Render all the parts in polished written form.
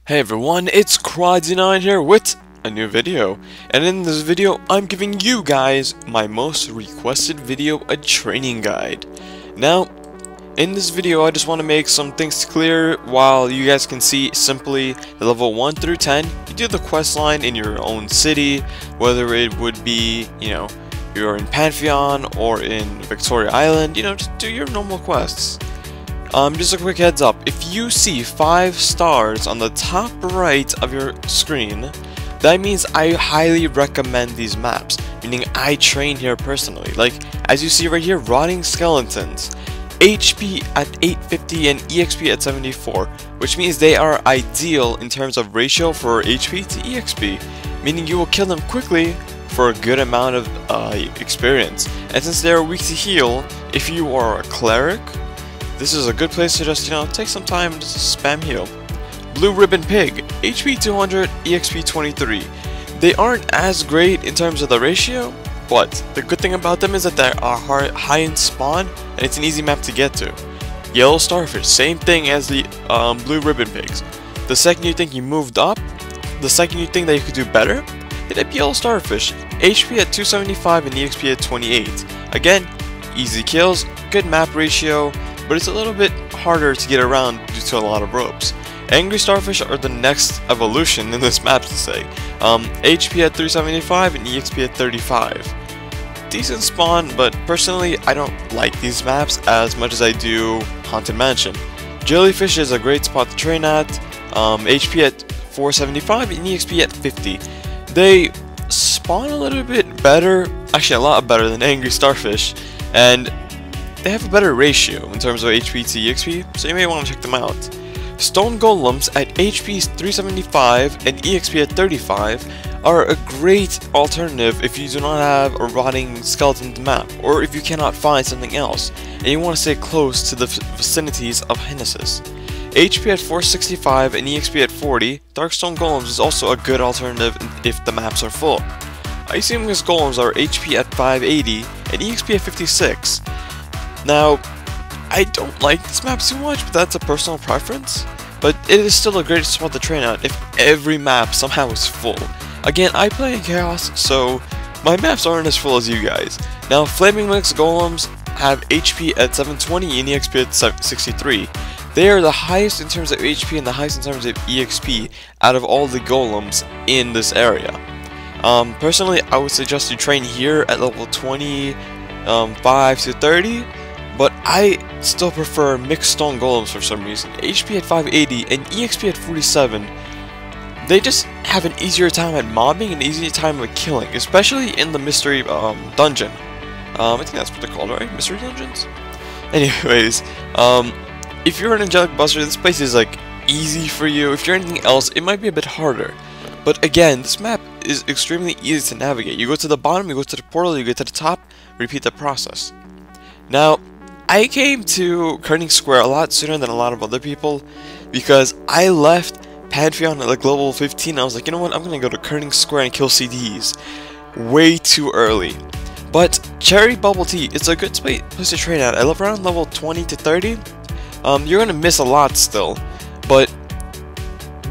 Hey everyone, it's Crocky here with a new video, and in this video I'm giving you guys my most requested video, a training guide. Now, in this video I just want to make some things clear. While you guys can see simply the level 1 through 10, you do the quest line in your own city, whether it would be, you're in Pantheon or in Victoria Island, just do your normal quests. Just a quick heads up, if you see 5 stars on the top right of your screen, that means I highly recommend these maps, meaning I train here personally. Like, as you see right here, Rotting Skeletons, HP at 850 and EXP at 74, which means they are ideal in terms of ratio for HP to EXP, meaning you will kill them quickly for a good amount of experience. And since they are weak to heal, if you are a cleric, this is a good place to just, take some time and just spam heal. Blue Ribbon Pig, HP 200, EXP 23. They aren't as great in terms of the ratio, but the good thing about them is that they are high in spawn, and it's an easy map to get to. Yellow Starfish, same thing as the Blue Ribbon Pigs. The second you think you moved up, the second you think that you could do better, hit up Yellow Starfish, HP at 275 and EXP at 28. Again, easy kills, good map ratio, but it's a little bit harder to get around due to a lot of ropes. Angry Starfish are the next evolution in this map to say. HP at 375 and EXP at 35. Decent spawn, but personally I don't like these maps as much as I do Haunted Mansion. Jellyfish is a great spot to train at, HP at 475 and EXP at 50. They spawn a little bit better, actually a lot better than Angry Starfish, and they have a better ratio in terms of HP to EXP, so you may want to check them out. Stone Golems at HP 375 and EXP at 35 are a great alternative if you do not have a rotting skeleton map, or if you cannot find something else and you want to stay close to the vicinities of Hinnises. HP at 465 and EXP at 40, Darkstone Golems is also a good alternative if the maps are full. Icy Mixed Golems are HP at 580 and EXP at 56. Now, I don't like this map too much, but that's a personal preference. But it is still a great spot to train at if every map somehow is full. Again, I play in Chaos, so my maps aren't as full as you guys. Now, Flaming Mixed Golems have HP at 720 and EXP at 63. They are the highest in terms of HP and the highest in terms of EXP out of all the golems in this area. Personally, I would suggest you train here at level 25 to 30. But I still prefer Mixed Stone Golems for some reason. HP at 580 and EXP at 47. They just have an easier time at mobbing and easier time at killing, especially in the mystery dungeon. I think that's what they're called, right? Mystery dungeons? Anyways, if you're an Angelic Buster, this place is like easy for you. If you're anything else, it might be a bit harder. But again, this map is extremely easy to navigate. You go to the bottom, you go to the portal, you get to the top, repeat the process. Now, I came to Kerning Square a lot sooner than a lot of other people because I left Pantheon at like level 15. I was like, you know what, I'm gonna go to Kerning Square and kill CDs way too early. But Cherry Bubble Tea, it's a good place to train at. I live around level 20 to 30. You're gonna miss a lot still, but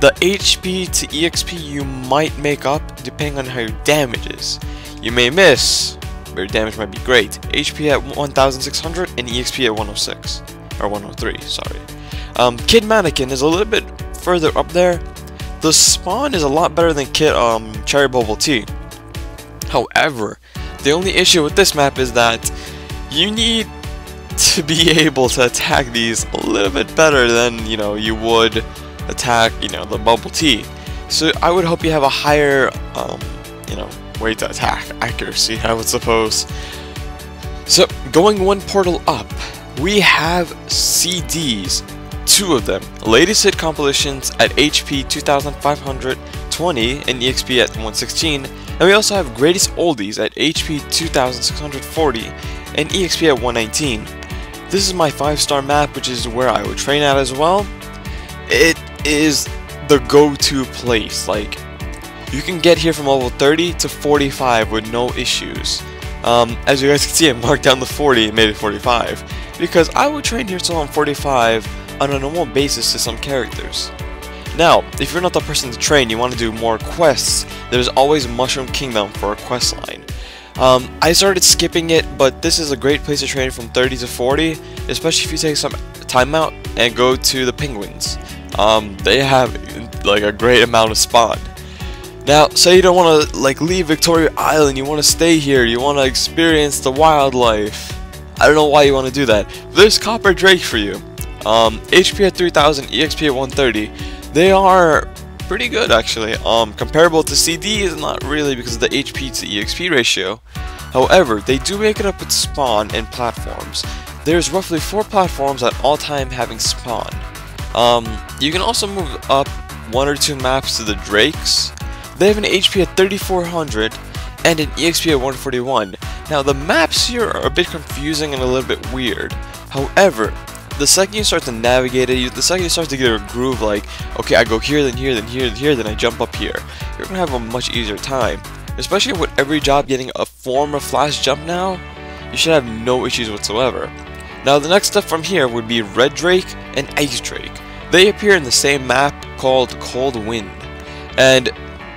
the HP to EXP you might make up depending on how your damage is. You may miss, your damage might be great. HP at 1600 and EXP at 106 or 103, sorry. Kid Mannequin is a little bit further up there. The spawn is a lot better than Cherry Bubble Tea. However, the only issue with this map is that you need to be able to attack these a little bit better than you would attack the Bubble Tea. So I would hope you have a higher way to attack accuracy, I would suppose. So going one portal up, we have CDs, 2 of them, latest hit compilations at HP 2520 and EXP at 116, and we also have greatest oldies at HP 2640 and EXP at 119. This is my 5-star map, which is where I would train at as well. It is the go-to place. Like, you can get here from level 30 to 45 with no issues. As you guys can see, I marked down the 40 and made it 45, because I would train here till I'm 45 on a normal basis to some characters. Now, if you're not the person to train, you want to do more quests, there's always Mushroom Kingdom for a quest line. I started skipping it, but this is a great place to train from 30 to 40, especially if you take some time out and go to the penguins. They have like a great amount of spawn. Now, say you don't want to like leave Victoria Island, you want to stay here, you want to experience the wildlife. I don't know why you want to do that. There's Copper Drake for you. HP at 3000, EXP at 130. They are pretty good actually. Comparable to CD is not really because of the HP to EXP ratio. However, they do make it up with spawn and platforms. There's roughly 4 platforms at all time having spawn. You can also move up 1 or 2 maps to the Drakes. They have an HP at 3400 and an EXP at 141. Now the maps here are a bit confusing and a little bit weird. However, the second you start to navigate it, the second you start to get a groove like, okay, I go here, then here, then here, then here, then I jump up here, you're going to have a much easier time. Especially with every job getting a form of flash jump now, you should have no issues whatsoever. Now the next step from here would be Red Drake and Ice Drake. They appear in the same map called Cold Wind. And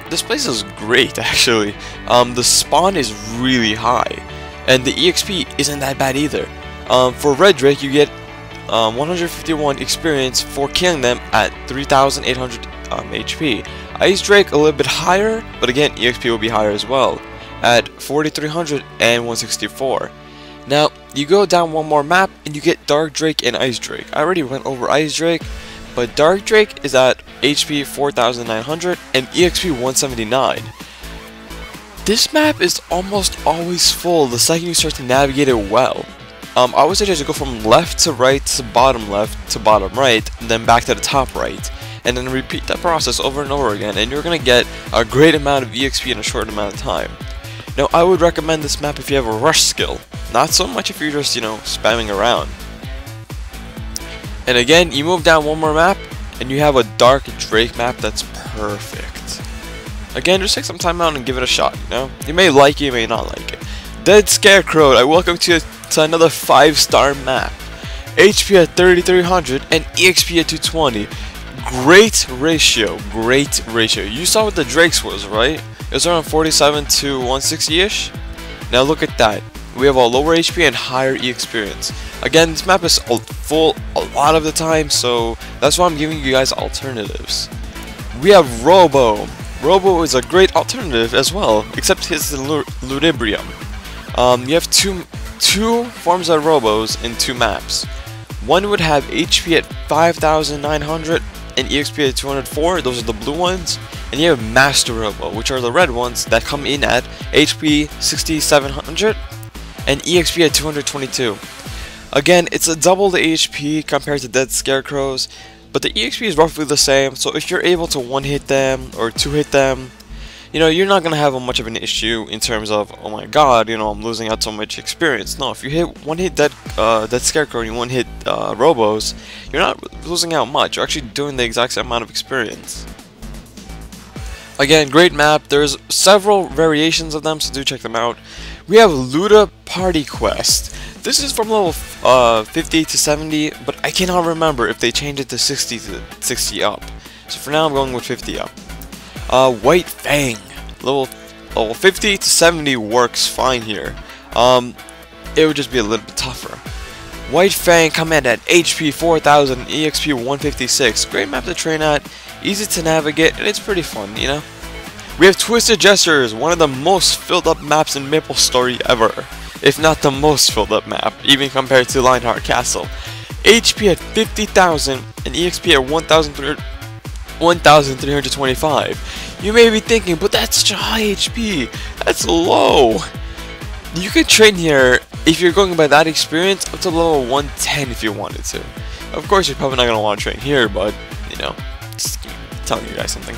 this place is great actually. The spawn is really high. And the EXP isn't that bad either. For Red Drake you get 151 experience for killing them at 3800 HP. Ice Drake a little bit higher, but again EXP will be higher as well at 4300 and 164. Now you go down one more map and you get Dark Drake and Ice Drake. I already went over Ice Drake, but Dark Drake is at HP 4900 and EXP 179. This map is almost always full the second you start to navigate it well. I would suggest you go from left to right to bottom left to bottom right, and then back to the top right, and then repeat that process over and over again, and you're going to get a great amount of EXP in a short amount of time. Now, I would recommend this map if you have a rush skill, not so much if you're just, you know, spamming around. And again, you move down one more map, and you have a Dark Drake map that's perfect. Again, just take some time out and give it a shot, you know? You may like it, you may not like it. Dead Scarecrow, I welcome you to another 5-star map. HP at 3300 and EXP at 220. Great ratio, great ratio. You saw what the Drakes was, right? It was around 47 to 160-ish. Now look at that. We have a lower HP and higher E experience. Again, this map is full a lot of the time, so that's why I'm giving you guys alternatives. We have Robo. Robo is a great alternative as well, except his Ludibrium. You have two forms of Robos in 2 maps. One would have HP at 5900 and EXP at 204, those are the blue ones. And you have Master Robo, which are the red ones that come in at HP 6700 and EXP at 222. Again, it's a double the HP compared to Dead Scarecrows, but the EXP is roughly the same, so if you're able to 1-hit them or 2-hit them, you know, you're not going to have much of an issue in terms of, oh my god, you know, I'm losing out so much experience. No, if you hit 1-hit Dead Scarecrow and you 1-hit Robos, you're not losing out much. You're actually doing the exact same amount of experience. Again, great map. There's several variations of them, so do check them out. We have Luda Party Quest. This is from level 50 to 70, but I cannot remember if they changed it to 60 up. So for now, I'm going with 50 up. White Fang. Level 50 to 70 works fine here. It would just be a little bit tougher. White Fang command at HP 4000, EXP 156. Great map to train at, easy to navigate, and it's pretty fun, you know? We have Twisted Jesters, one of the most filled up maps in MapleStory ever. If not the most filled up map, even compared to Lionheart Castle. HP at 50,000 and EXP at 1,325. You may be thinking, but that's such a high HP. That's low. You could train here, if you're going by that experience, up to level 110 if you wanted to. Of course, you're probably not going to want to train here, but, you know, just telling you guys something.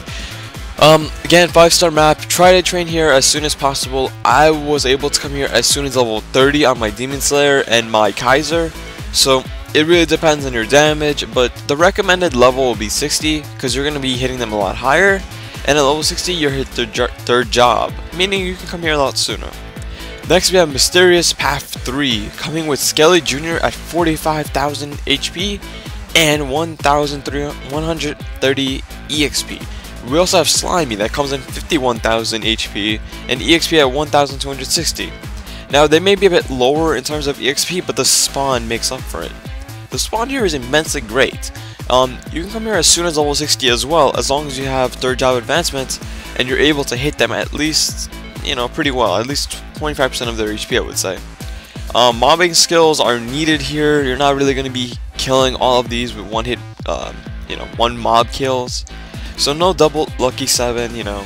Again, 5-star map. Try to train here as soon as possible. I was able to come here as soon as level 30 on my Demon Slayer and my Kaiser. So, it really depends on your damage, but the recommended level will be 60, because you're going to be hitting them a lot higher. And at level 60, you're hit their third job, meaning you can come here a lot sooner. Next, we have Mysterious Path 3, coming with Skelly Jr. at 45,000 HP and 1,130 EXP. We also have Slimy that comes in 51,000 HP and EXP at 1,260. Now they may be a bit lower in terms of EXP, but the spawn makes up for it. The spawn here is immensely great. You can come here as soon as level 60 as well, as long as you have 3rd job advancement and you're able to hit them at least, you know, pretty well, at least 25% of their HP, I would say. Mobbing skills are needed here. You're not really going to be killing all of these with one hit, you know, one mob kills. So no double lucky 7, you know.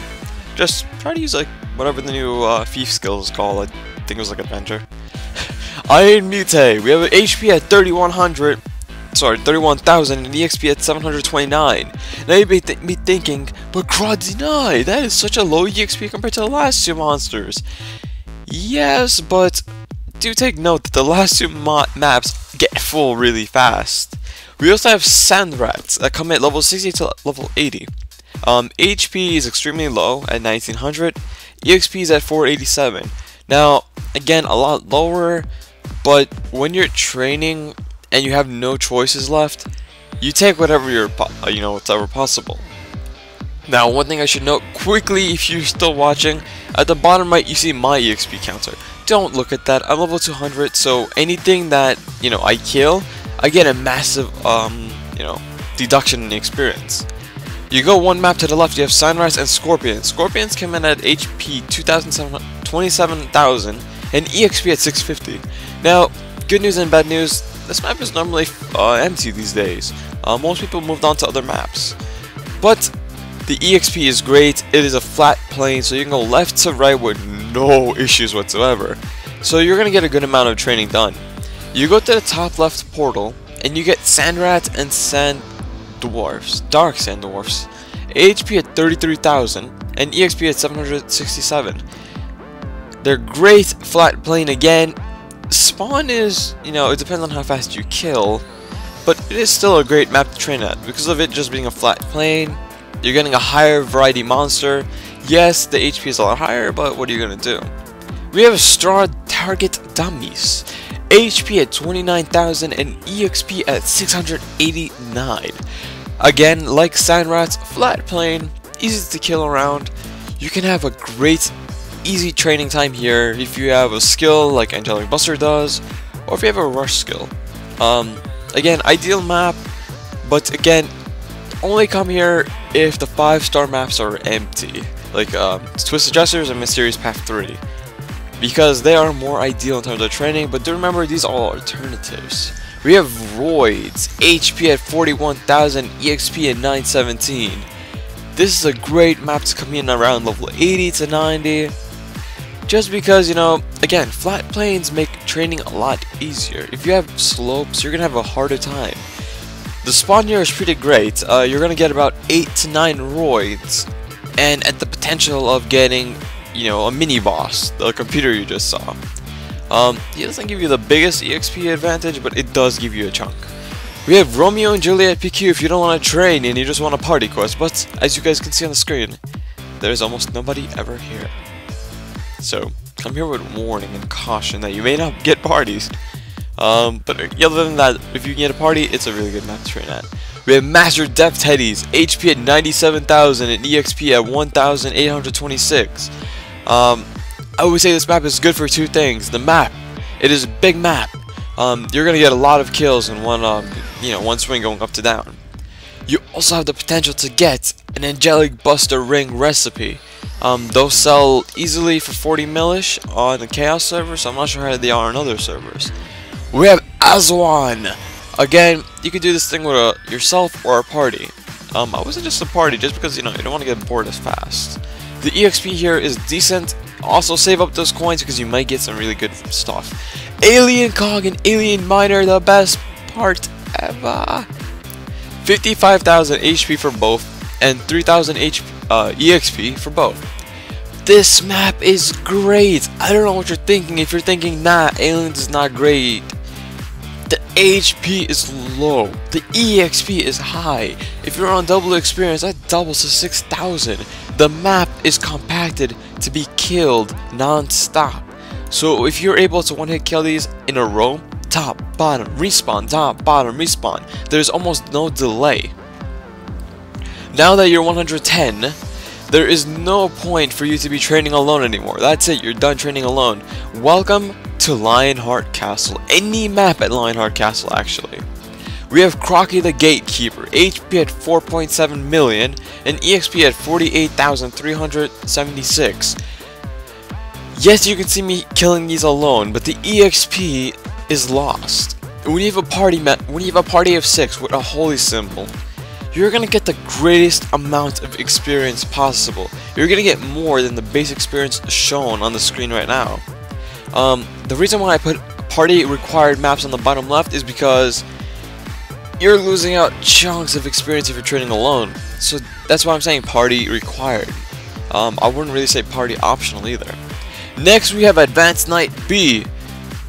Just try to use like whatever the new thief skill is called. I think it was like adventure. Iron Mute. We have an HP at 31,000 and EXP at 729. Now you may be thinking, but Crocky, that is such a low EXP compared to the last 2 monsters. Yes, but do take note that the last 2 maps get full really fast. We also have Sand Rats that come at level 60 to level 80. HP is extremely low at 1900, EXP is at 487. Now, again, a lot lower, but when you're training and you have no choices left, you take whatever whatever possible. Now, one thing I should note quickly, if you're still watching, at the bottom right you see my EXP counter. Don't look at that. I'm level 200, so anything that, you know, I kill, I get a massive, deduction in the experience. You go one map to the left, you have Sunrise and Scorpion. Scorpions come in at HP 27,000 and EXP at 650. Now, good news and bad news, this map is normally empty these days. Most people moved on to other maps. But the EXP is great. It is a flat plane, so you can go left to right with no issues whatsoever. So you're going to get a good amount of training done. You go to the top left portal, and you get Sand Rats and Sand Dwarfs, Dark Sand Dwarfs. HP at 33,000 and EXP at 767. They're great flat plane again. Spawn is, it depends on how fast you kill, but it is still a great map to train at because of it just being a flat plane. You're getting a higher variety monster. Yes, the HP is a lot higher, but what are you gonna do? We have Straw Target Dummies. HP at 29,000 and EXP at 689. Again, like Sand Rats, flat plane, easy to kill around. You can have a great, easy training time here if you have a skill like Angelic Buster does, or if you have a rush skill. Again, ideal map, but again, only come here if the 5-star maps are empty, like Twisted Jesters and Mysterious Path 3. Because they are more ideal in terms of training, but do remember these are all alternatives. We have Roids, HP at 41,000, EXP at 917. This is a great map to come in around level 80 to 90. Just because, again, flat planes make training a lot easier. If you have slopes, you're going to have a harder time. The spawn here is pretty great. You're going to get about 8 to 9 Roids, and at the potential of getting a mini boss, the computer you just saw. He doesn't give you the biggest EXP advantage, but it does give you a chunk. We have Romeo and Juliet PQ if you don't want to train and you just want a party quest, but as you guys can see on the screen, there's almost nobody ever here. So, come here with warning and caution that you may not get parties. But other than that, if you can get a party, it's a really good map to train at. We have Master Depth Teddies, HP at 97,000 and EXP at 1,826. I would say this map is good for 2 things. The map, it is a big map. You're gonna get a lot of kills in one swing going up to down. You also have the potential to get an Angelic Buster ring recipe. Those sell easily for 40 millish on the Chaos server, so I'm not sure how they are on other servers. We have Azwan. Again, you can do this thing with yourself or a party. I wasn't just a party just because you don't want to get bored as fast. The EXP here is decent. Also save up those coins because you might get some really good stuff. Alien Cog and Alien Miner, the best part ever. 55,000 HP for both and 3,000 EXP for both. This map is great. I don't know what you're thinking. If you're thinking, nah, Aliens is not great. The HP is low. The EXP is high. If you're on double experience, that doubles to 6,000. The map is compacted to be killed non-stop. So if you're able to one-hit kill these in a row, top, bottom, respawn, top, bottom, respawn. There's almost no delay. Now that you're 110, there is no point for you to be training alone anymore. That's it, you're done training alone. Welcome to Lionheart Castle. Any map at Lionheart Castle, actually. We have Crocky the Gatekeeper, HP at 4.7 million, and EXP at 48,376. Yes, you can see me killing these alone, but the EXP is lost. When you have a party of 6 with a holy symbol, you're gonna get the greatest amount of experience possible. You're gonna get more than the base experience shown on the screen right now. The reason why I put party required maps on the bottom left is because you're losing out chunks of experience if you're training alone. So that's why I'm saying party required. I wouldn't really say party optional either. Next we have Advanced Night B.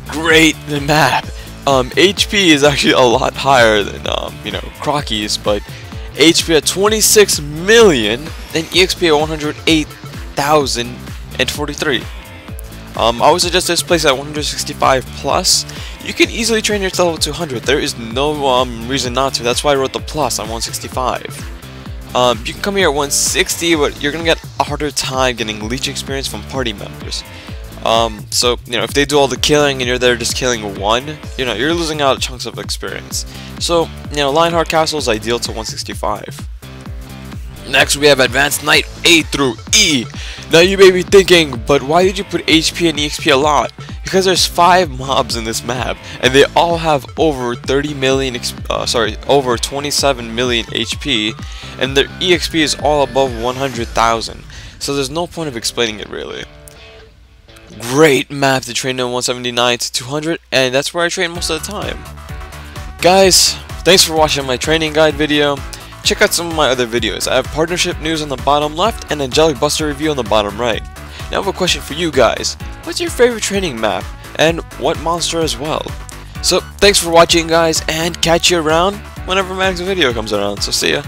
Great map. HP is actually a lot higher than you know, Crocky's, but HP at 26 million and EXP at 108,043. I would suggest this place at 165 plus. You can easily train yourself to 200. There is no reason not to. That's why I wrote the plus on 165. You can come here at 160, but you're gonna get a harder time getting leech experience from party members. So you know, if they do all the killing and you're there just killing one, you know, you're losing out chunks of experience. So you know, Lionheart Castle is ideal to 165. Next we have Advanced Night A through E. Now you may be thinking, but why did you put HP and EXP a lot? Because there's 5 mobs in this map, and they all have over 30 million, over 27 million HP, and their EXP is all above 100,000. So there's no point of explaining it really. Great map to train in 179 to 200, and that's where I train most of the time. Guys, thanks for watching my training guide video. Check out some of my other videos. I have partnership news on the bottom left and Angelic Buster review on the bottom right. Now I have a question for you guys. What's your favorite training map? And what monster as well? So thanks for watching guys, and catch you around whenever my next video comes around. So see ya.